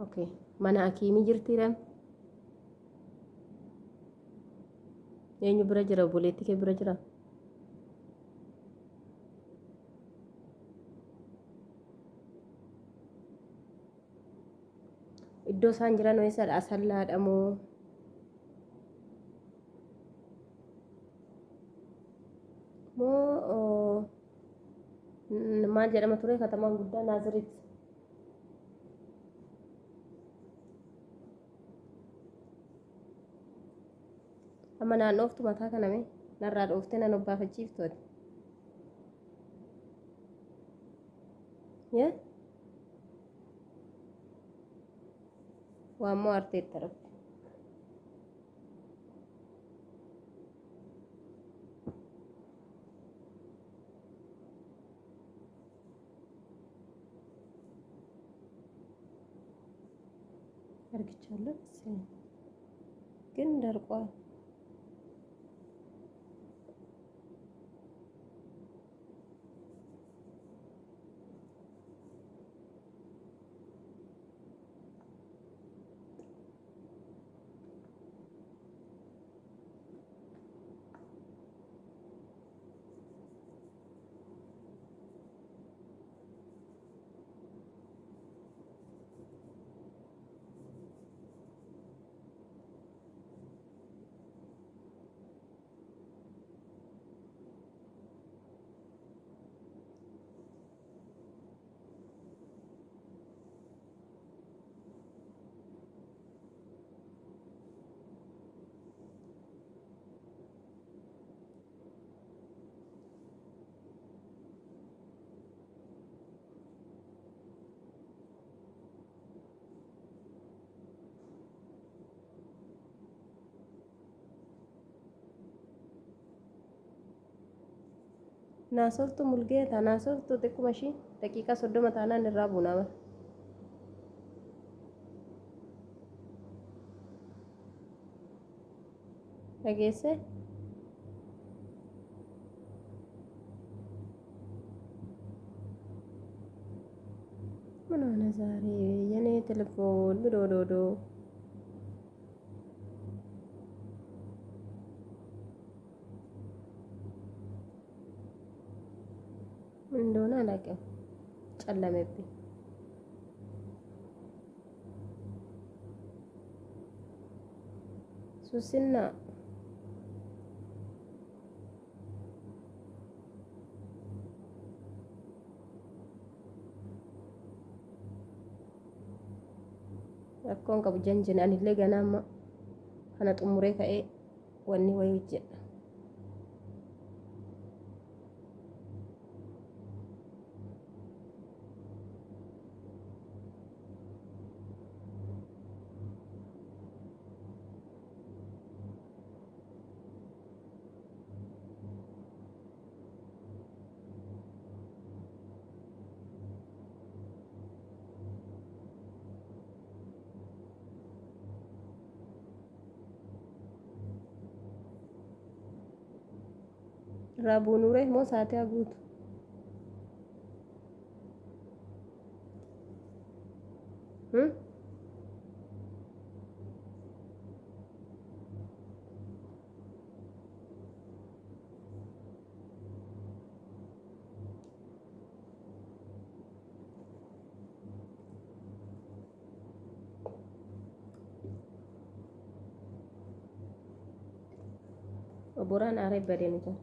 Okay. Mana hakiimii jirtiidhaan eenyu bira jira? Obboleettii kee bira jira? Iddoo isaan jiran eessadha? Asallaadha moo maal jedhama ture katamaan guddaa Naaziritti? Amma naan dhooftu mataa kaname narraa dhooftee nan obbaafachiiftu ati. Waan moo arteetta rabbi. Argichaለሁ ግን ደርቋል። Naasortu mulgeeta naasortu xiqquma ishii daqiiqaa 30 taanaan irraa buunaa bara. Dhageesse? ምን ሆነ ዛሬ የኔ ቴሌፎን ብዶዶዶ ምን እንደሆነ አላውቅም። ጨለመብኝ። ሱስና rakkoon qabu janjin anillee ganaama kana xumuree ka'ee wanni wayii hojjedha. Irraa buunuure moo sa'aatii haguutu? Oboraan aaraa badee ni jira.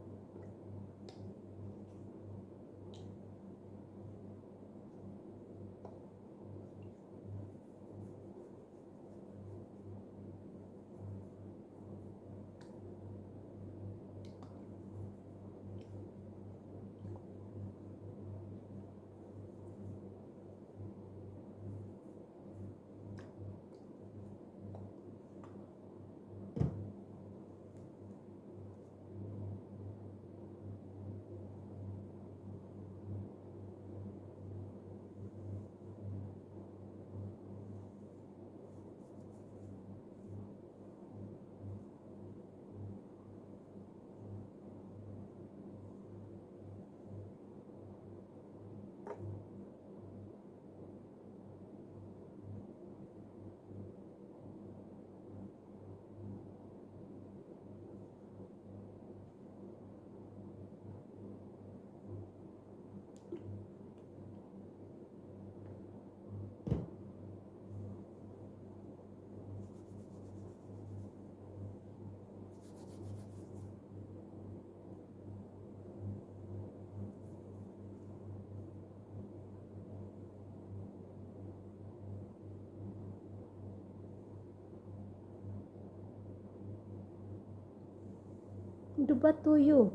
dubbattuyyuu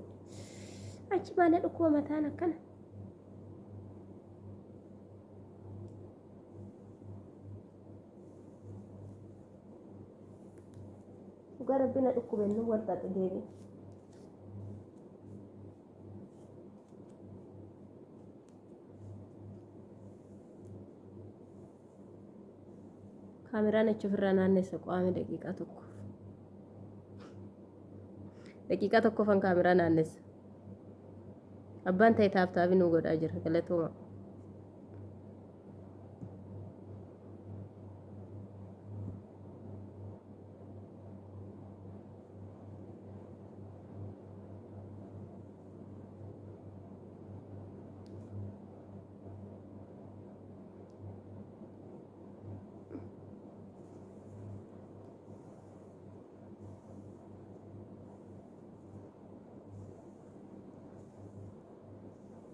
achi maana dhukkuba mataan akkana. Dhugaa rabbina dhukkubennu wal xaxe deebi. Kaameraan achi ofirraa naannessa qaame daqiiqaa tokko fan kaameraa naannessa. Abbaan ta'e taabtaabii nu godhaa jira galatooma.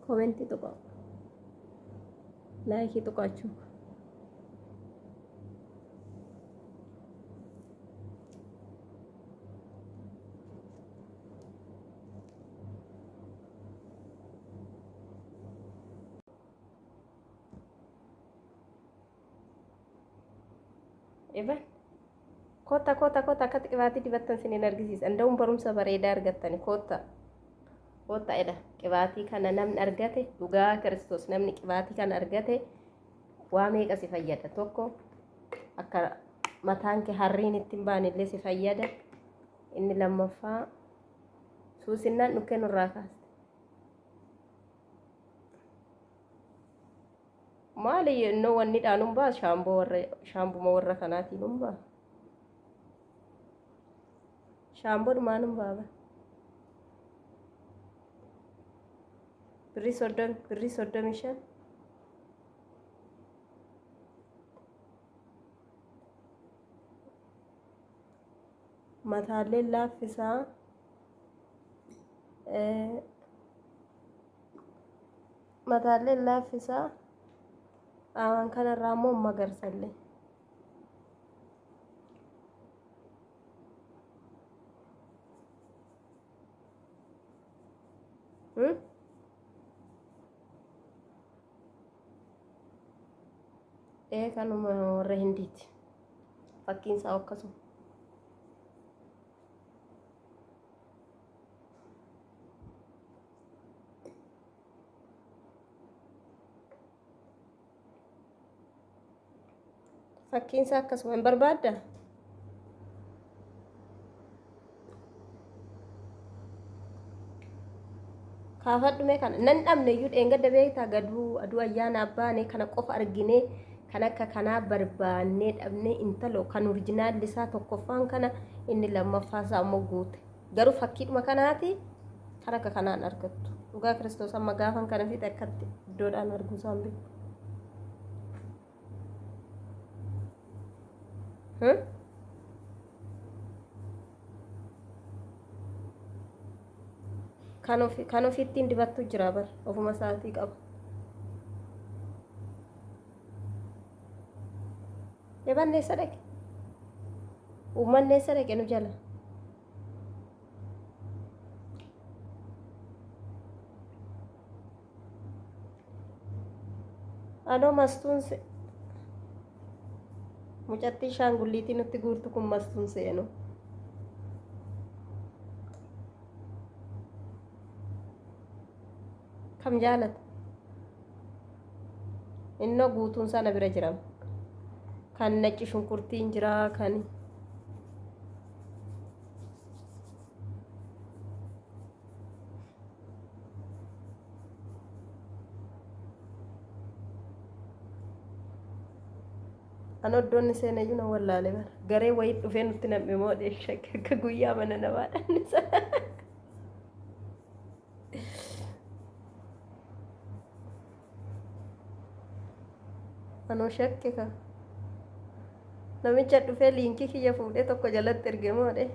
Komentii tuqa. Laayikii tuqaachuu. Evan kota akka qibaatii dibattan siniin argisiisa. Anda'uun barumsa bareedaa argattani kota edha qibaatii kana namni argate dhugaa Kiristoos namni qibaatii kana argate waa meeqa si fayyada. Tokko akka mataan kee harriin ittiin baanillee si fayyada. Inni lammaffaa suusinnaan dhukkee nurraa kaaste. Maali innoo wanni dhaanuun baa shaambuma warra kanaatiin humbaa. Shaamboon maalum baaba. Birrii 35 mataallee laaffisaa waan kanarraa immoo magarsallee kanuma warra Hindiiti fakkiin isaa akkasuma. Fakkiin isaa akkasuma hin barbaadda? Kaafadhume kana nan dhabne iyyuu dheengadda beektaa aduu ayyaana abbaane kana qofa arginee kan akka kanaa barbaannee dhabnee intalo kan orijinaalli isaa tokkoffaan kana inni lammaffaa isaa immoo guute. Garuu fakkiidhuma kanaati kan akka kanaan argattu. Dhugaa Kiristoos amma gaafan kana fixe akkatti iddoodhaan arguu isaan beeku. Kan ofittiin dibattu jira bar ofuma isaatii qaba. Ebanneessa dhaqe uummanneessa dhaqe nu jala. Anoo mastuun mucattii shaangulliitii nutti guurtu kun mastuun seenu. Kam jaalata? Innoo guutuun sana bira jira. Kan nacci shunkurtiin jira kan Ano iddoonni seenaa iyyuu na wallaalee bara. Garee wayii dhufee nutti nam'e moo shakkii akka guyyaa mana namaadhaan isa. Anoo shakke ka. Namicha dhufee liinkii kiyya fuudhee tokko jalatti erge moo dhe.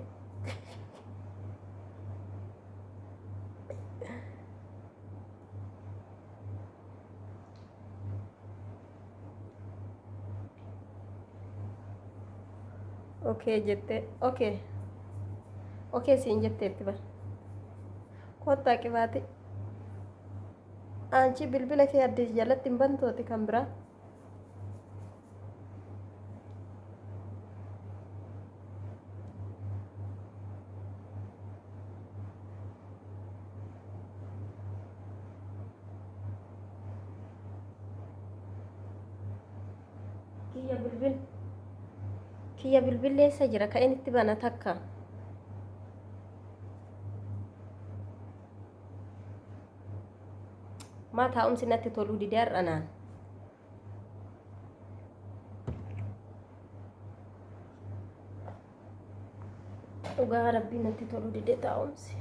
Okay jette okay siin jetteetti bara kottaa qibaati anchi bilbila kee addis jalatti hin bantooti kan biraa kiyya bilbil kiyya bilbilleessa jira ka inni itti bana takka maa taa'umsi natti toluu didee har'anaan dhugaa rabbii natti toluu didee taa'umsi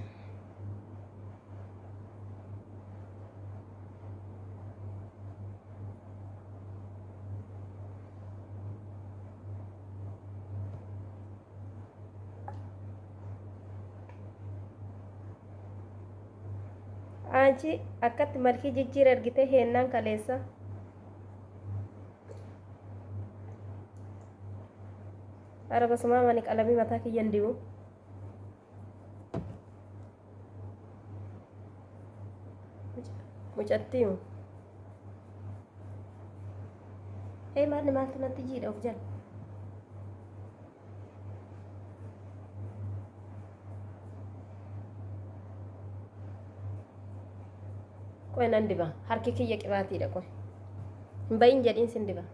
anchi akkatti malkii jijjiir argite heennaan kaleessa araba sumaa mani qalamii mataa kiyyan dibu mucattiimu maanni maaltu natti jiidha of jala qoy nan diba harki kiyya qibaatiidha qoy hin bayin jedhiin sin diba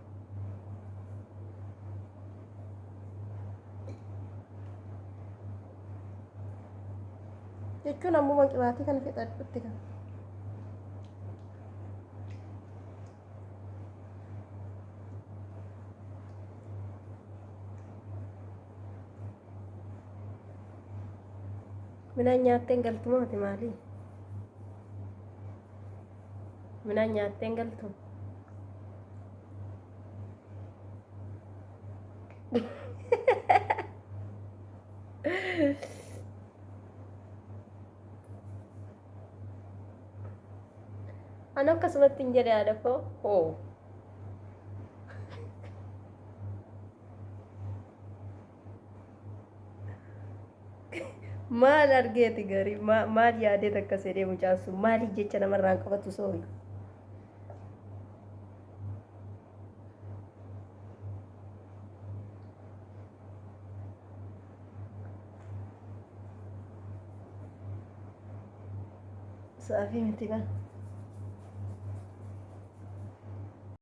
jechuun ammuma qibaatii kana fixadhutti kan midhaan nyaatteen galtumaati maalii midhaan nyaatteen galtu ana akkasumatti hin jedhe haadha koo hoo maal argeeti garii maal yaadee takka sedee mucaan sun maaliif jecha namarraan qabatu soorii saafii miti kan